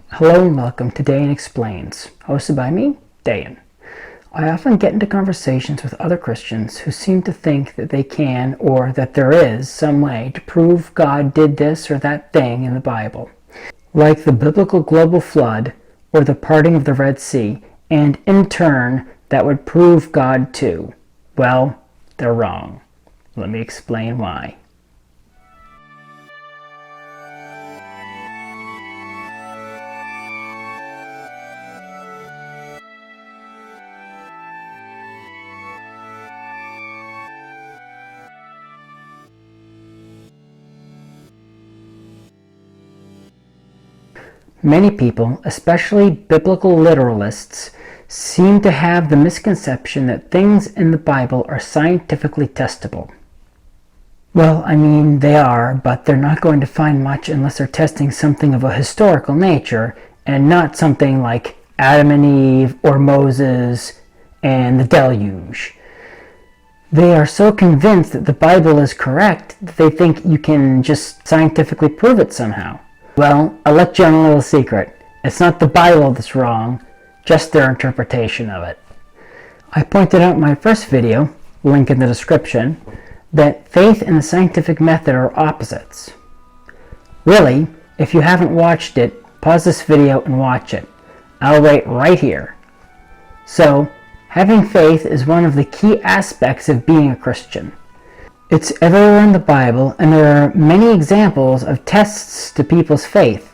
Hello and welcome to Dee Yan Explains, hosted by me, Dee Yan. I often get into conversations with other Christians who seem to think that they can, or that there is, some way to prove God did this or that thing in the Bible, like the biblical global flood or the parting of the Red Sea, and in turn that would prove God too. Well, they're wrong. Let me explain why. Many people, especially biblical literalists, seem to have the misconception that things in the Bible are scientifically testable. Well, they are, but they're not going to find much unless they're testing something of a historical nature and not something like Adam and Eve or Moses and the deluge. They are so convinced that the Bible is correct that they think you can just scientifically prove it somehow. Well, I'll let you in a little secret. It's not the Bible that's wrong, just their interpretation of it. I pointed out in my first video, link in the description, that faith and the scientific method are opposites. Really, if you haven't watched it, pause this video and watch it. I'll wait right here. So, having faith is one of the key aspects of being a Christian. It's everywhere in the Bible, and there are many examples of tests to people's faith.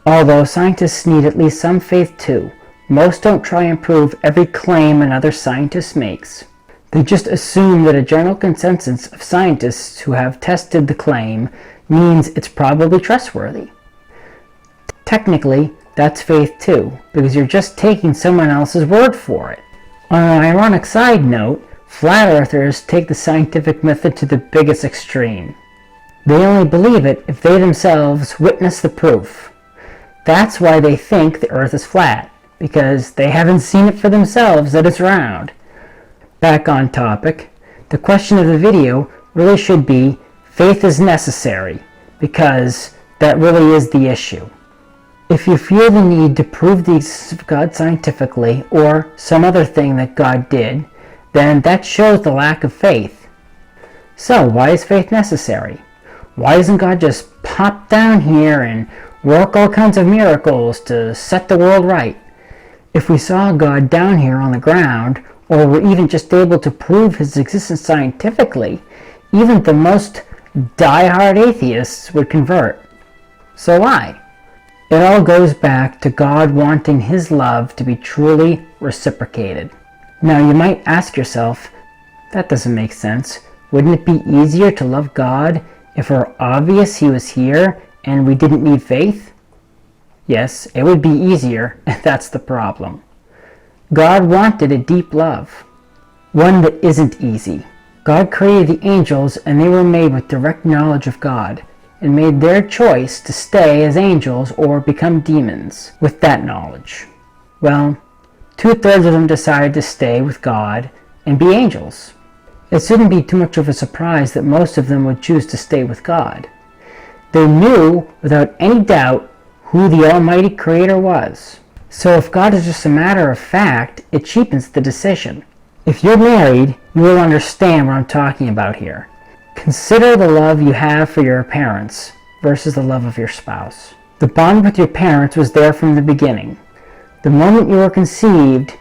Although scientists need at least some faith too, most don't try and prove every claim another scientist makes. They just assume that a general consensus of scientists who have tested the claim means it's probably trustworthy. Technically, that's faith too, because you're just taking someone else's word for it. On an ironic side note, flat earthers take the scientific method to the biggest extreme. They only believe it if they themselves witness the proof. That's why they think the earth is flat, because they haven't seen it for themselves that it's round. Back on topic, the question of the video really should be, faith is necessary, because that really is the issue. If you feel the need to prove the existence of God scientifically, or some other thing that God did, then that shows the lack of faith. So why is faith necessary? Why doesn't God just pop down here and work all kinds of miracles to set the world right? If we saw God down here on the ground, or were even just able to prove his existence scientifically, even the most die-hard atheists would convert. So why? It all goes back to God wanting his love to be truly reciprocated. Now you might ask yourself, that doesn't make sense. Wouldn't it be easier to love God if it were obvious he was here and we didn't need faith? Yes, it would be easier, and that's the problem. God wanted a deep love, one that isn't easy. God created the angels and they were made with direct knowledge of God and made their choice to stay as angels or become demons with that knowledge. Well, 2/3 of them decided to stay with God and be angels. It shouldn't be too much of a surprise that most of them would choose to stay with God. They knew without any doubt who the Almighty Creator was. So if God is just a matter of fact, it cheapens the decision. If you're married, you will understand what I'm talking about here. Consider the love you have for your parents versus the love of your spouse. The bond with your parents was there from the beginning. The moment you were conceived,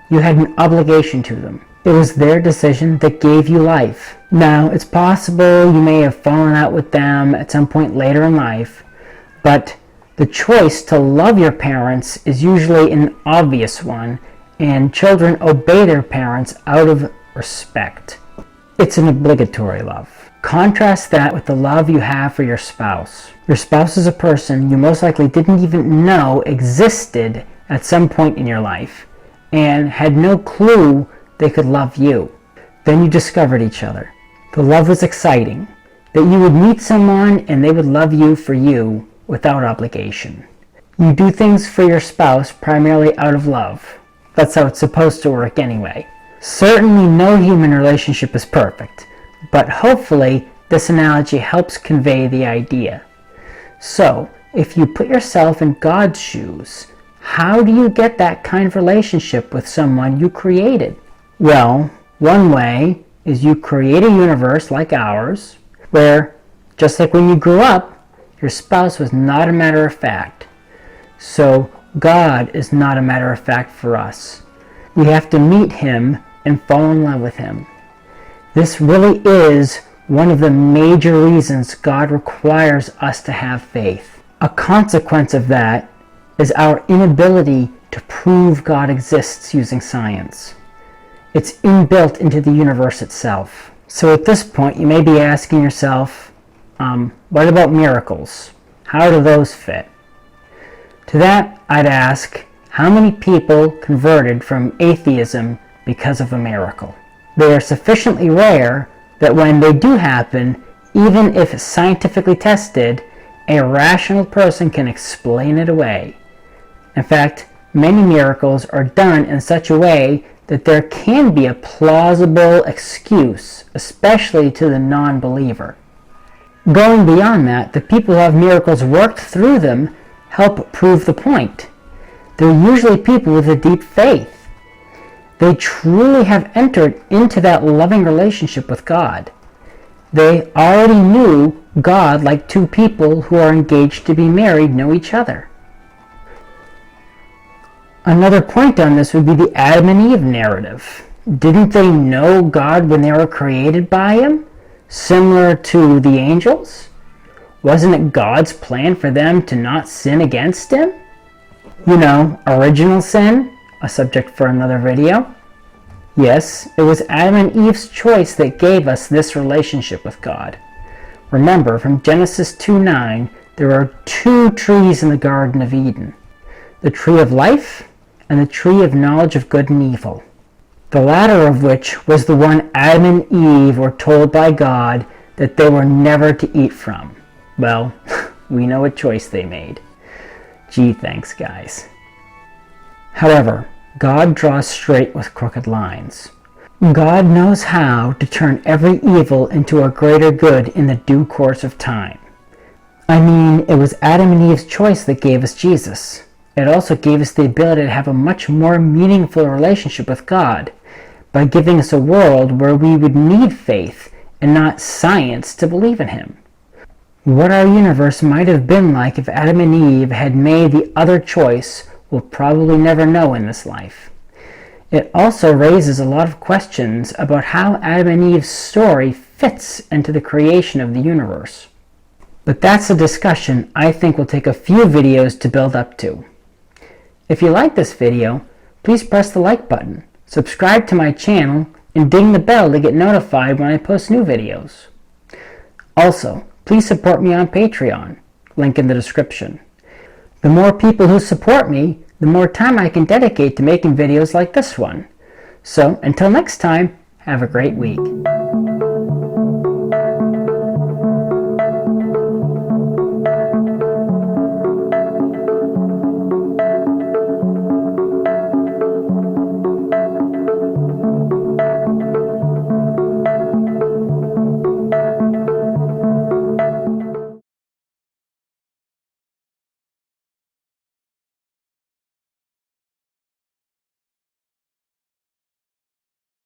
you had an obligation to them. It was their decision that gave you life. Now, it's possible you may have fallen out with them at some point later in life, but the choice to love your parents is usually an obvious one, and children obey their parents out of respect. It's an obligatory love. Contrast that with the love you have for your spouse. Your spouse is a person you most likely didn't even know existed at some point in your life, and had no clue they could love you. Then you discovered each other. The love was exciting, that you would meet someone and they would love you for you without obligation. You do things for your spouse primarily out of love. That's how it's supposed to work anyway. Certainly no human relationship is perfect, but hopefully this analogy helps convey the idea. So, if you put yourself in God's shoes, how do you get that kind of relationship with someone you created? Well, one way is you create a universe like ours, where, just like when you grew up, your spouse was not a matter of fact. So God is not a matter of fact for us. We have to meet Him and fall in love with Him. This really is one of the major reasons God requires us to have faith. A consequence of that is our inability to prove God exists using science. It's inbuilt into the universe itself. So at this point, you may be asking yourself, what about miracles? How do those fit? To that, I'd ask, how many people converted from atheism because of a miracle? They are sufficiently rare that when they do happen, even if scientifically tested, a rational person can explain it away. In fact, many miracles are done in such a way that there can be a plausible excuse, especially to the non-believer. Going beyond that, the people who have miracles worked through them help prove the point. They're usually people with a deep faith. They truly have entered into that loving relationship with God. They already knew God like two people who are engaged to be married know each other. Another point on this would be the Adam and Eve narrative. Didn't they know God when they were created by Him? Similar to the angels? Wasn't it God's plan for them to not sin against Him? You know, original sin, a subject for another video. Yes, it was Adam and Eve's choice that gave us this relationship with God. Remember, from Genesis 2:9, there are two trees in the Garden of Eden. The tree of life and the tree of knowledge of good and evil. The latter of which was the one Adam and Eve were told by God that they were never to eat from. Well, we know what choice they made. Gee, thanks, guys. However, God draws straight with crooked lines. God knows how to turn every evil into a greater good in the due course of time. I mean, it was Adam and Eve's choice that gave us Jesus. It also gave us the ability to have a much more meaningful relationship with God by giving us a world where we would need faith and not science to believe in Him. What our universe might have been like if Adam and Eve had made the other choice we'll probably never know in this life. It also raises a lot of questions about how Adam and Eve's story fits into the creation of the universe. But that's a discussion I think will take a few videos to build up to. If you like this video, please press the like button, subscribe to my channel, and ding the bell to get notified when I post new videos. Also, please support me on Patreon, link in the description. The more people who support me, the more time I can dedicate to making videos like this one. So, until next time, have a great week.